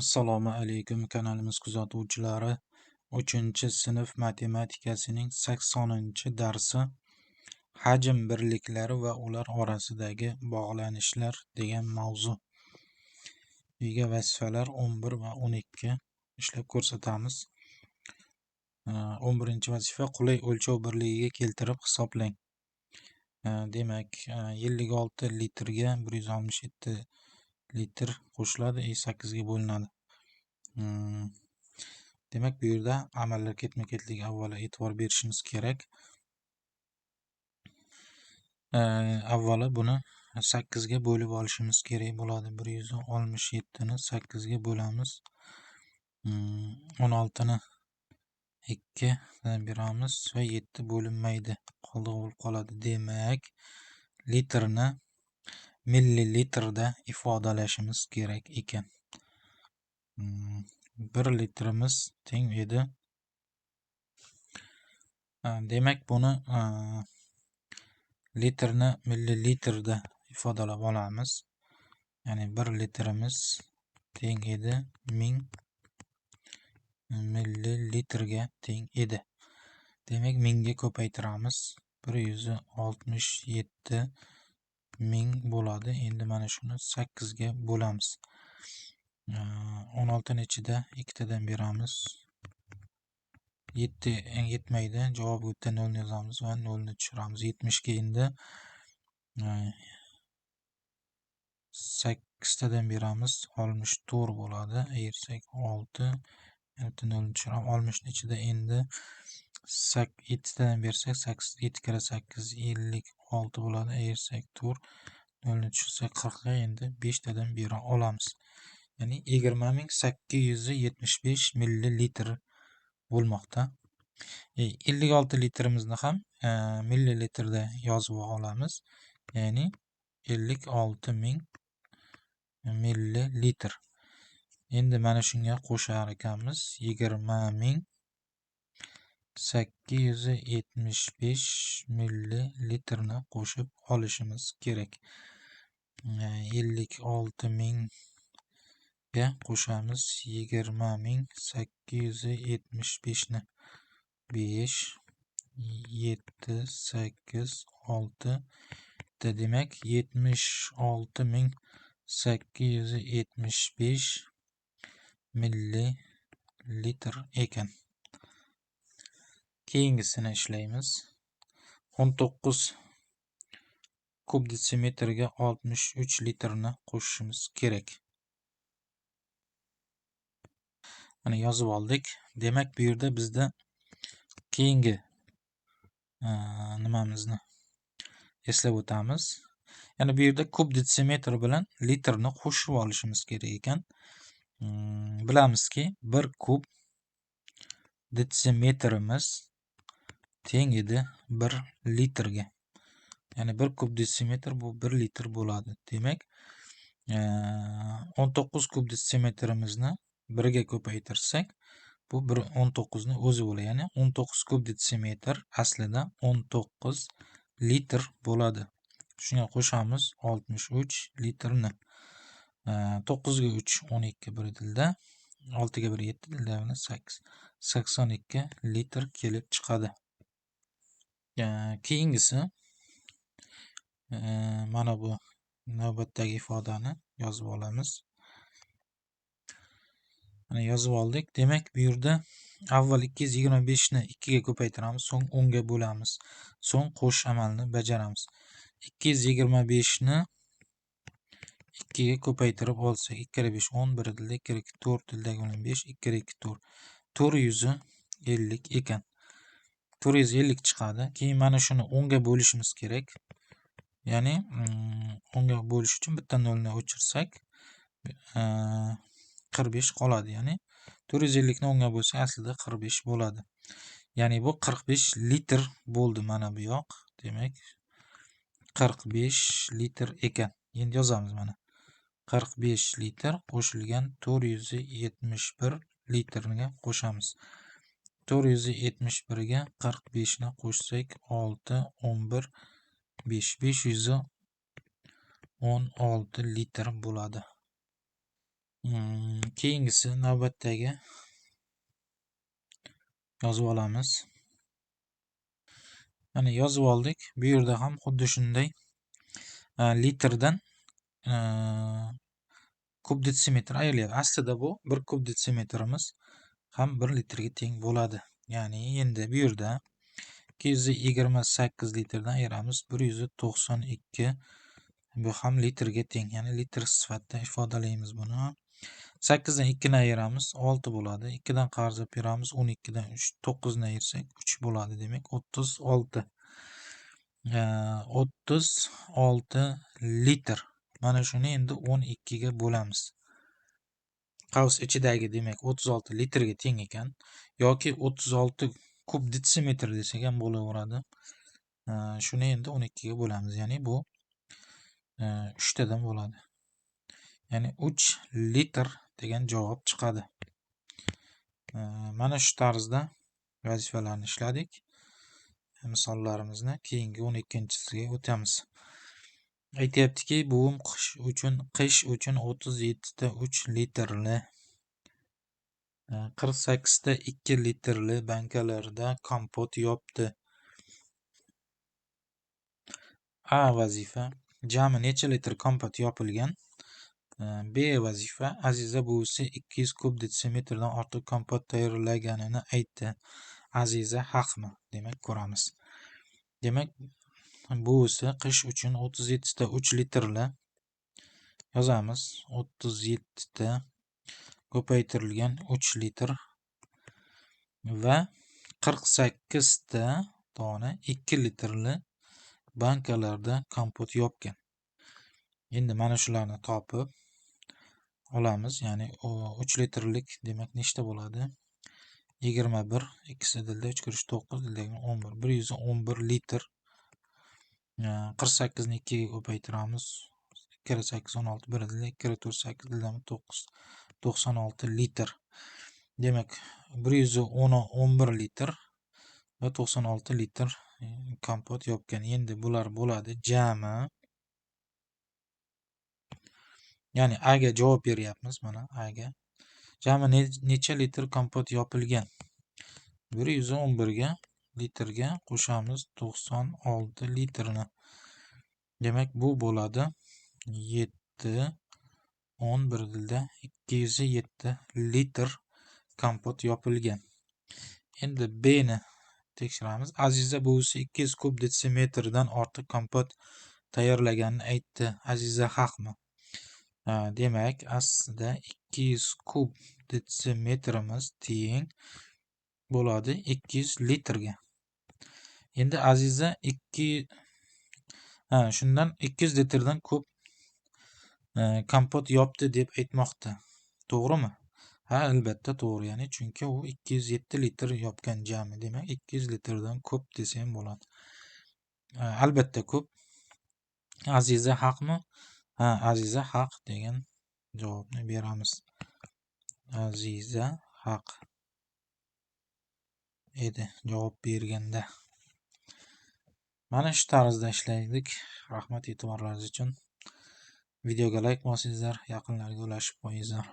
Assalomu alaykum kanalimiz kuzatuvchilari. 3-sinf matematikasining 80-darsi hajm birliklari va ular orasidagi bog'lanishlar degan mavzu. Uyga vazifalar 11 va 12 ishlab ko'rsatamiz. 11-vazifa qulay o'lchov birligiga keltirib hisoblang. Demak, 56 litrga 167 litr qo'shiladi, 8 ga bo'linadi. Demak, bu yerda amallar ketma-ketligi avvalo e'tibor berishimiz kerak. Avvalo buni 8 ga bo'lib olishimiz kerak bo'ladi. 167 ni 8 ga bo'lamiz. 16 ni 2 dan beramiz va 7 bo'linmaydi, qoldig'i bo'lib qoladi. Demak, litrni millilitrda ifodalashimiz kerak ekan. 1 litrimiz teng edi. Demak, buni litrni millilitrda ifodalab olamiz. Ya'ni 1 litrimiz teng edi 1000 millilitrga teng edi. Demak, 1000 ga ko'paytiramiz. 167 1000 bo'ladi. Endi mana shuni 8 ga bo'lamiz. 16 ni ichida 2 tadan beramiz. 7 yetmaydi. Javob o'tda 0 yozamiz va 0 ni tushiramiz. 70 ga endi 8 tadan beramiz. 64 bo'ladi. Ayirsak 6. Yana 0 ni tushiramiz. 60 ni ichida endi 7 tadan bersak 7 kira 8 56 bo'ladi. Ayirsak 4. 0 ni tushirsak 40 ga endi 5 tadan bera olamiz. Ya'ni 20875 millilitr bo'lmoqda. 56 litrimizni ham millilitrda yozib olamiz. Ya'ni 56000 millilitr. Endi mana shunga qo'shar ekanmiz. 20875 millilitrni qo'shib olishimiz kerak. 56000 ga qo'shamiz 20875 ni 5 7 8 6 demak 76875 millilitr ekan. Keyingisini ishlaymiz. 19 kub detsimetrga 63 litrni qo'shishimiz kerak. Mana yozib oldik. Demak, bu yerda bizda keyingi nimamizni eslab o'tamiz. Ya'ni bu yerda kub detsimetr bilan litrni qo'shib olishimiz kerak ekan. Bilamizki, 1 kub detsimetrimiz teng edi 1 litrga. Ya'ni 1 kub detsimetr bu 1 litr bo'ladi. Demak, 19 kub detsimetrimizni 1 ga ko'paytirsak, bu 19 ni o'zi bo'ladi. Ya'ni 19 kub detsimetr aslida 19 litr bo'ladi. Shunga qo'shamiz 63 litrni. 9 ga 3 12 bir dilda, 6 ga 1 7 dilda 8 82 litr kelib chiqadi. Keyingisi mana bu navbatdagi ifodani yozib olamiz. Mana yozib oldik. Demak, bu yerda avval 225 ni 2 ga ko'paytiramiz, so'ng 10 ga bo'lamiz, so'ng qo'shish amalini bajaramiz. 225 ni 2 ga ko'paytirib olsak, 2 kira 5 10, 1 dilda 2 kira 2 4 dildagi bilan 5, 2 kira 2 4 450 ekan. 450 chiqadi. Keyin mana shuni 10 ga bo'lishimiz kerak. Ya'ni 10 ga bo'lish uchun bitta 0 ni o'chirsak 45 qoladi. Ya'ni 450 ni 10 ga bo'lsa aslida 45 bo'ladi. Ya'ni bu 45 litr bo'ldi mana bu yoq. Demak, 45 litr ekan. Endi yozamiz mana. 45 litr qo'shilgan 471 litrga qo'shamiz. 471 ga 45 ni qo'shsak 6 11 5 516 litr bo'ladi. Keyingisi navbatdagi yozib olamiz. Mana yozib oldik. Bu yerda ham xuddi shunday litrdan kub detsimetr ayryapti. Aslida bu 1 kub detsimetrimiz ham 1 litrga teng bo'ladi. Ya'ni endi bu yerda 228 litrdan ayiramiz. 192 bu ham litrga teng. Ya'ni litr sifatida ifodalaymiz buni. 8 dan 2 ni ayiramiz, 6 bo'ladi. 2 dan qarz beramiz, 12 dan 3, 9 ni ayirsak 3 bo'ladi. Demak 36. 36 litr. Mana shuni endi 12 ga bo'lamiz. Qavs ichidagi demak 36 litrga teng ekan yoki 36 kub detsimetr desak ham bo'laveradi. Shuni endi 12 ga bo'lamiz. Ya'ni bu 3 tadan bo'ladi. Ya'ni 3 litr degan javob chiqadi. Mana shu tarzda vazifalarni ishladik. Misollarimizni keyingi 12-siga o'tamiz. Aytyaptiki, buvim qish uchun 37 ta 3 litrli 48 ta 2 litrli bankalarda kompot yopdi. A vazifa: jami necha litr kompot yopilgan? B vazifa: Aziza buvisi 200 kub detsimetrdan ortiq kompot tayyorlaganini aytdi. Aziza haqmi? Demak, ko'ramiz. Demak, buvisi qish uchun 37 ta 3 litrli yozamiz. 37 ta ko'paytirilgan 3 litr va 48 ta dona 2 litrli bankalarda kompot yopgan. Endi mana shularni topib olamiz. Ya'ni 3 litrlik demak nechta bo'ladi? 21, 2 dilda 3 kirish 9, dildagi 11, 111 litr. 48 ni 2 ga ko'paytiramiz. 2 kira 8 16, 1 dilda 2 kira 4 8, dildagi 9, 96 litr. Demak, 111 litr va 96 litr kompot yopgan. Endi bular bo'ladi jami. Ya'ni A ga javob beryapmiz. Mana A ga. Jami necha litr kompot yopilgan? 111 ga litrga qo'shamiz 96 litrni. Demak, bu bo'ladi 7 11 dilda 207 litr kompot yopilgan. Endi B ni tekshiramiz. Aziza buvisi 200 kub detsimetrdan ortiq kompot tayyorlaganini aytdi. Aziza haqmi? Demak, aslida 200 kub detsimetrimiz teng bo'ladi 200 litrga. Endi Aziza shundan 200 litrdan ko'p kompot yopdi deb aytmoqda. To'g'rimi? Ha, albatta to'g'ri. Ya'ni chunki u 207 litr yopgan jami. Demak, 200 litrdan ko'p desa ham bo'ladi. Albatta ko'p. Aziza haqmi? Ha, Aziza haq degan javobni beramiz. Aziza haq edi javob berganda. Mana shu tarzda ishlaydik. Rahmat e'tiborlaringiz uchun. Videoga like bosingizlar, yaqinlarga ulashib qo'yingizlar.